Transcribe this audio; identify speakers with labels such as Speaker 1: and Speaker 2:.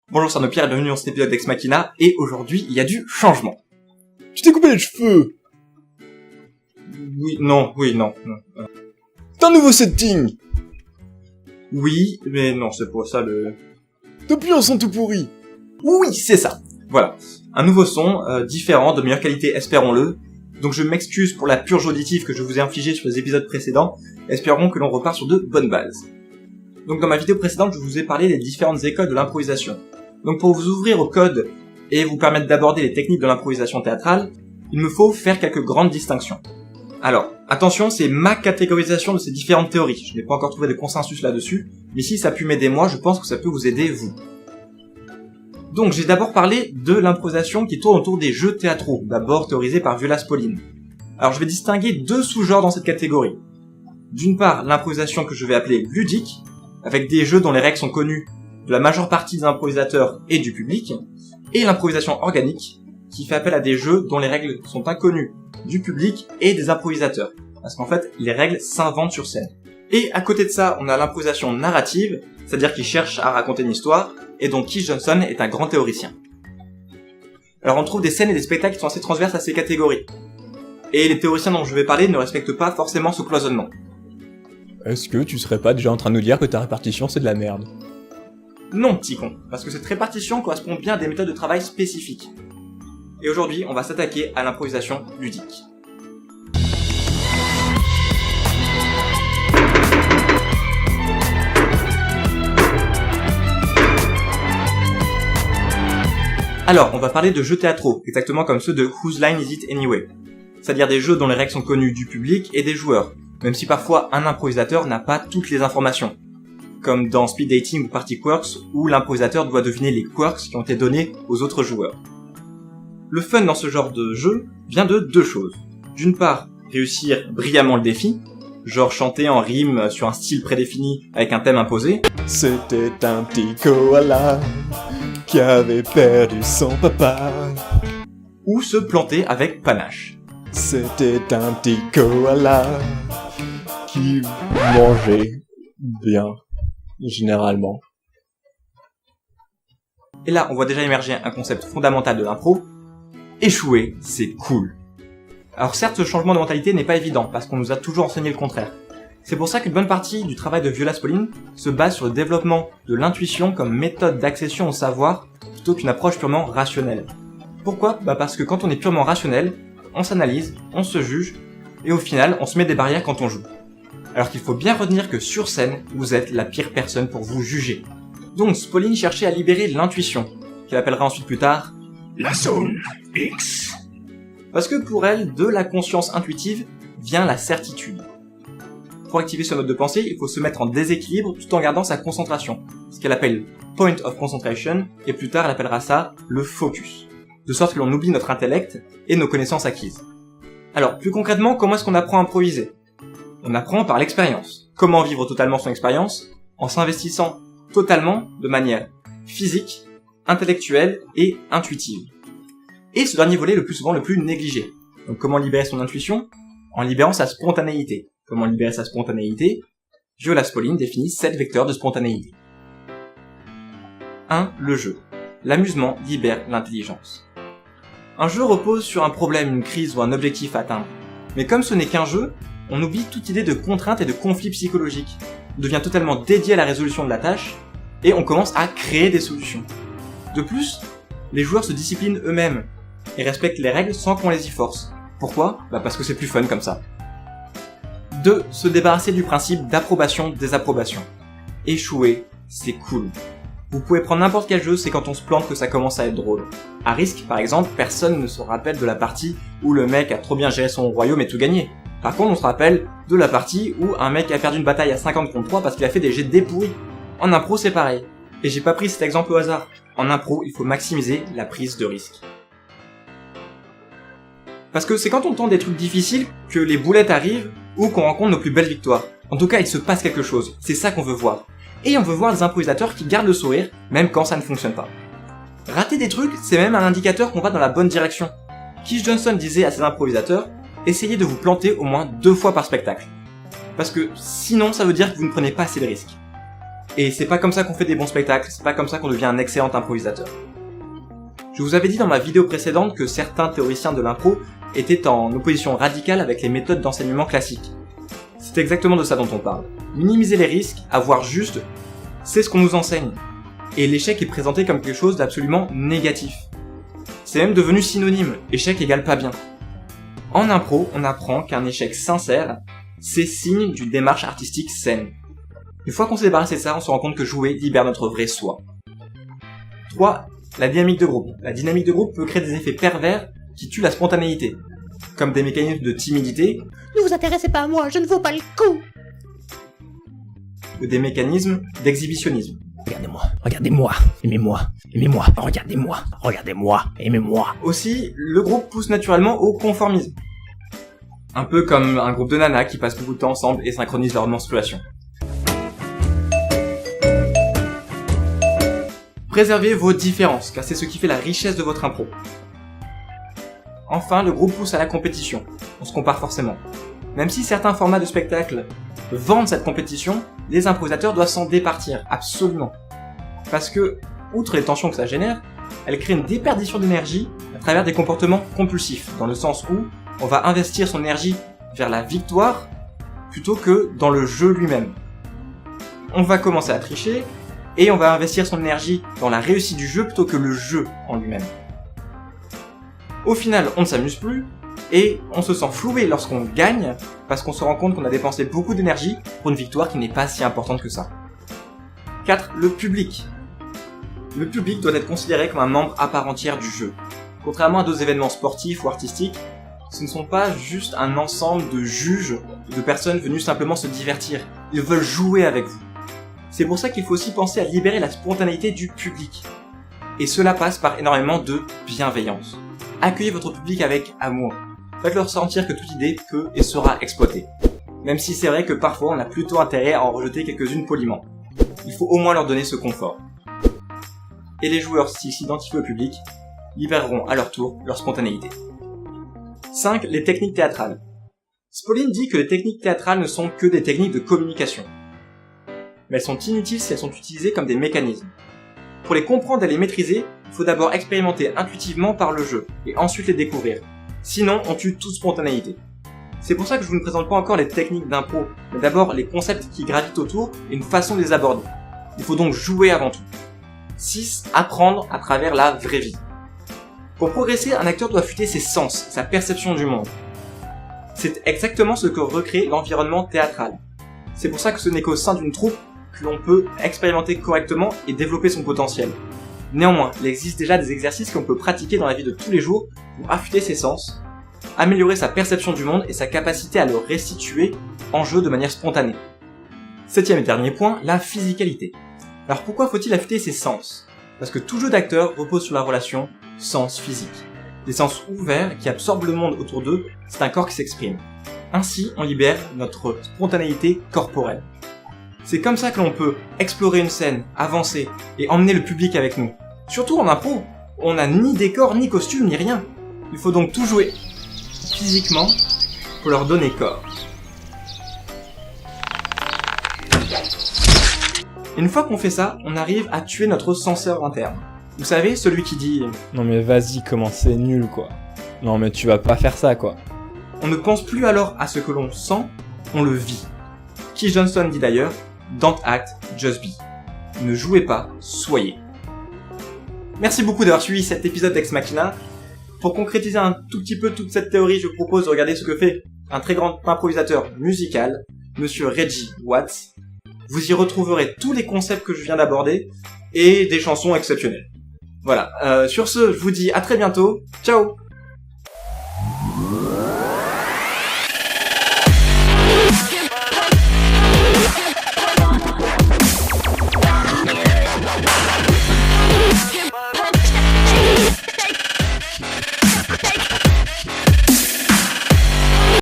Speaker 1: Bonjour, c'est Arnaud Pierre et bienvenue dans cet épisode d'Ex Machina, et aujourd'hui, il y a du changement.
Speaker 2: Tu t'es coupé les cheveux.
Speaker 1: Oui, non.
Speaker 2: T'as un nouveau setting.
Speaker 1: Oui, mais non, c'est pour ça le...
Speaker 2: Depuis un son tout pourri.
Speaker 1: Oui, c'est ça. Voilà. Un nouveau son, différent, de meilleure qualité, espérons-le. Donc je m'excuse pour la purge auditive que je vous ai infligée sur les épisodes précédents. Espérons que l'on repart sur de bonnes bases. Donc dans ma vidéo précédente, je vous ai parlé des différentes écoles de l'improvisation. Donc pour vous ouvrir au code et vous permettre d'aborder les techniques de l'improvisation théâtrale, il me faut faire quelques grandes distinctions. Alors, attention, c'est ma catégorisation de ces différentes théories. Je n'ai pas encore trouvé de consensus là-dessus, mais si ça a pu m'aider moi, je pense que ça peut vous aider vous. Donc j'ai d'abord parlé de l'improvisation qui tourne autour des jeux théâtraux, d'abord théorisés par Violas Pauline. Alors je vais distinguer deux sous-genres dans cette catégorie. D'une part, l'improvisation que je vais appeler ludique, avec des jeux dont les règles sont connues de la majeure partie des improvisateurs et du public, et l'improvisation organique, qui fait appel à des jeux dont les règles sont inconnues du public et des improvisateurs, parce qu'en fait, les règles s'inventent sur scène. Et à côté de ça, on a l'improvisation narrative, c'est-à-dire qui cherche à raconter une histoire, et dont Keith Johnson est un grand théoricien. Alors on trouve des scènes et des spectacles qui sont assez transverses à ces catégories. Et les théoriciens dont je vais parler ne respectent pas forcément ce cloisonnement.
Speaker 2: Est-ce que tu serais pas déjà en train de nous dire que ta répartition c'est de la merde?
Speaker 1: Non, petit con, parce que cette répartition correspond bien à des méthodes de travail spécifiques. Et aujourd'hui, on va s'attaquer à l'improvisation ludique. Alors, on va parler de jeux théâtraux, exactement comme ceux de Whose Line Is It Anyway? C'est-à-dire des jeux dont les règles sont connues du public et des joueurs, même si parfois un improvisateur n'a pas toutes les informations. Comme dans Speed Dating ou Party Quirks, où l'improvisateur doit deviner les quirks qui ont été donnés aux autres joueurs. Le fun dans ce genre de jeu vient de deux choses. D'une part, réussir brillamment le défi, genre chanter en rime sur un style prédéfini avec un thème imposé.
Speaker 2: C'était un petit koala qui avait perdu son papa.
Speaker 1: Ou se planter avec panache.
Speaker 2: C'était un petit koala qui mangeait bien, généralement.
Speaker 1: Et là, on voit déjà émerger un concept fondamental de l'impro. Échouer, c'est cool. Alors certes, ce changement de mentalité n'est pas évident, parce qu'on nous a toujours enseigné le contraire. C'est pour ça qu'une bonne partie du travail de Violas Pauline se base sur le développement de l'intuition comme méthode d'accession au savoir, plutôt qu'une approche purement rationnelle. Pourquoi ? Parce que quand on est purement rationnel, on s'analyse, on se juge, et au final, on se met des barrières quand on joue. Alors qu'il faut bien retenir que sur scène, vous êtes la pire personne pour vous juger. Donc Pauline cherchait à libérer l'intuition, qu'elle appellera ensuite plus tard la zone X. Parce que pour elle, de la conscience intuitive vient la certitude. Pour activer ce mode de pensée, il faut se mettre en déséquilibre tout en gardant sa concentration, ce qu'elle appelle point of concentration, et plus tard elle appellera ça le focus, de sorte que l'on oublie notre intellect et nos connaissances acquises. Alors, plus concrètement, comment est-ce qu'on apprend à improviser ? On apprend par l'expérience. Comment vivre totalement son expérience ? En s'investissant totalement de manière physique, intellectuelle et intuitive. Et ce dernier volet est le plus souvent le plus négligé. Donc comment libérer son intuition ? En libérant sa spontanéité. Comment libérer sa spontanéité ? Violas Pauline définit 7 vecteurs de spontanéité. 1. Le jeu. L'amusement libère l'intelligence. Un jeu repose sur un problème, une crise ou un objectif à atteindre. Mais comme ce n'est qu'un jeu, on oublie toute idée de contrainte et de conflit psychologique. On devient totalement dédié à la résolution de la tâche et on commence à créer des solutions. De plus, les joueurs se disciplinent eux-mêmes et respectent les règles sans qu'on les y force. Pourquoi ? Parce que c'est plus fun comme ça. 2. Se débarrasser du principe d'approbation-désapprobation. Échouer, c'est cool. Vous pouvez prendre n'importe quel jeu, c'est quand on se plante que ça commence à être drôle. À Risk, par exemple, personne ne se rappelle de la partie où le mec a trop bien géré son royaume et tout gagné. Par contre, on se rappelle de la partie où un mec a perdu une bataille à 50 contre 3 parce qu'il a fait des jets de dés pourris. En impro, c'est pareil. Et j'ai pas pris cet exemple au hasard. En impro, il faut maximiser la prise de risque. Parce que c'est quand on tente des trucs difficiles que les boulettes arrivent ou qu'on rencontre nos plus belles victoires. En tout cas, il se passe quelque chose. C'est ça qu'on veut voir. Et on veut voir des improvisateurs qui gardent le sourire, même quand ça ne fonctionne pas. Rater des trucs, c'est même un indicateur qu'on va dans la bonne direction. Keith Johnson disait à ses improvisateurs, essayez de vous planter au moins 2 fois par spectacle. Parce que sinon, ça veut dire que vous ne prenez pas assez de risques. Et c'est pas comme ça qu'on fait des bons spectacles, c'est pas comme ça qu'on devient un excellent improvisateur. Je vous avais dit dans ma vidéo précédente que certains théoriciens de l'impro étaient en opposition radicale avec les méthodes d'enseignement classiques. C'est exactement de ça dont on parle. Minimiser les risques, avoir juste, c'est ce qu'on nous enseigne. Et l'échec est présenté comme quelque chose d'absolument négatif. C'est même devenu synonyme, échec égale pas bien. En impro, on apprend qu'un échec sincère, c'est signe d'une démarche artistique saine. Une fois qu'on s'est débarrassé de ça, on se rend compte que jouer libère notre vrai soi. 3. La dynamique de groupe. La dynamique de groupe peut créer des effets pervers qui tuent la spontanéité, comme des mécanismes de timidité,
Speaker 3: Ne vous intéressez pas à moi, je ne vaux pas le coup.
Speaker 1: ou des mécanismes d'exhibitionnisme.
Speaker 3: Regardez-moi, regardez-moi, aimez-moi, aimez-moi, regardez-moi, regardez-moi, aimez-moi.
Speaker 1: Aussi, le groupe pousse naturellement au conformisme. Un peu comme un groupe de nanas qui passent beaucoup de temps ensemble et synchronisent leur menstruation. Préservez vos différences, car c'est ce qui fait la richesse de votre impro. Enfin, le groupe pousse à la compétition. On se compare forcément. Même si certains formats de spectacle vendent cette compétition, les improvisateurs doivent s'en départir, absolument. Parce que, outre les tensions que ça génère, elle crée une déperdition d'énergie à travers des comportements compulsifs, dans le sens où on va investir son énergie vers la victoire plutôt que dans le jeu lui-même. On va commencer à tricher, et on va investir son énergie dans la réussite du jeu plutôt que le jeu en lui-même. Au final, on ne s'amuse plus, et on se sent floué lorsqu'on gagne, parce qu'on se rend compte qu'on a dépensé beaucoup d'énergie pour une victoire qui n'est pas si importante que ça. 4. Le public. Le public doit être considéré comme un membre à part entière du jeu. Contrairement à d'autres événements sportifs ou artistiques, ce ne sont pas juste un ensemble de juges ou de personnes venues simplement se divertir. Ils veulent jouer avec vous. C'est pour ça qu'il faut aussi penser à libérer la spontanéité du public. Et cela passe par énormément de bienveillance. Accueillez votre public avec amour. Faites-leur sentir que toute idée peut et sera exploitée. Même si c'est vrai que parfois on a plutôt intérêt à en rejeter quelques-unes poliment. Il faut au moins leur donner ce confort. Et les joueurs, s'ils s'identifient au public, libéreront à leur tour leur spontanéité. 5. Les techniques théâtrales. Spolin dit que les techniques théâtrales ne sont que des techniques de communication. Mais elles sont inutiles si elles sont utilisées comme des mécanismes. Pour les comprendre et les maîtriser, il faut d'abord expérimenter intuitivement par le jeu, et ensuite les découvrir. Sinon, on tue toute spontanéité. C'est pour ça que je vous ne présente pas encore les techniques d'impro, mais d'abord les concepts qui gravitent autour et une façon de les aborder. Il faut donc jouer avant tout. 6. Apprendre à travers la vraie vie. Pour progresser, un acteur doit affûter ses sens, sa perception du monde. C'est exactement ce que recrée l'environnement théâtral. C'est pour ça que ce n'est qu'au sein d'une troupe que l'on peut expérimenter correctement et développer son potentiel. Néanmoins, il existe déjà des exercices qu'on peut pratiquer dans la vie de tous les jours pour affûter ses sens, améliorer sa perception du monde et sa capacité à le restituer en jeu de manière spontanée. 7e et dernier point, la physicalité. Alors pourquoi faut-il affûter ses sens ? Parce que tout jeu d'acteur repose sur la relation sens-physique. Des sens ouverts qui absorbent le monde autour d'eux, c'est un corps qui s'exprime. Ainsi, on libère notre spontanéité corporelle. C'est comme ça que l'on peut explorer une scène, avancer et emmener le public avec nous. Surtout en impro, on n'a ni décor, ni costume, ni rien. Il faut donc tout jouer physiquement pour leur donner corps. Une fois qu'on fait ça, on arrive à tuer notre censeur interne. Vous savez, celui qui dit «
Speaker 2: Non mais vas-y, comment c'est nul quoi. Non mais tu vas pas faire ça quoi. »
Speaker 1: On ne pense plus alors à ce que l'on sent, on le vit. Keith Johnstone dit d'ailleurs « Don't act, just be ». Ne jouez pas, soyez. Merci beaucoup d'avoir suivi cet épisode d'Ex Machina. Pour concrétiser un tout petit peu toute cette théorie, je vous propose de regarder ce que fait un très grand improvisateur musical, Monsieur Reggie Watts. Vous y retrouverez tous les concepts que je viens d'aborder et des chansons exceptionnelles. Voilà, sur ce, je vous dis à très bientôt. Ciao!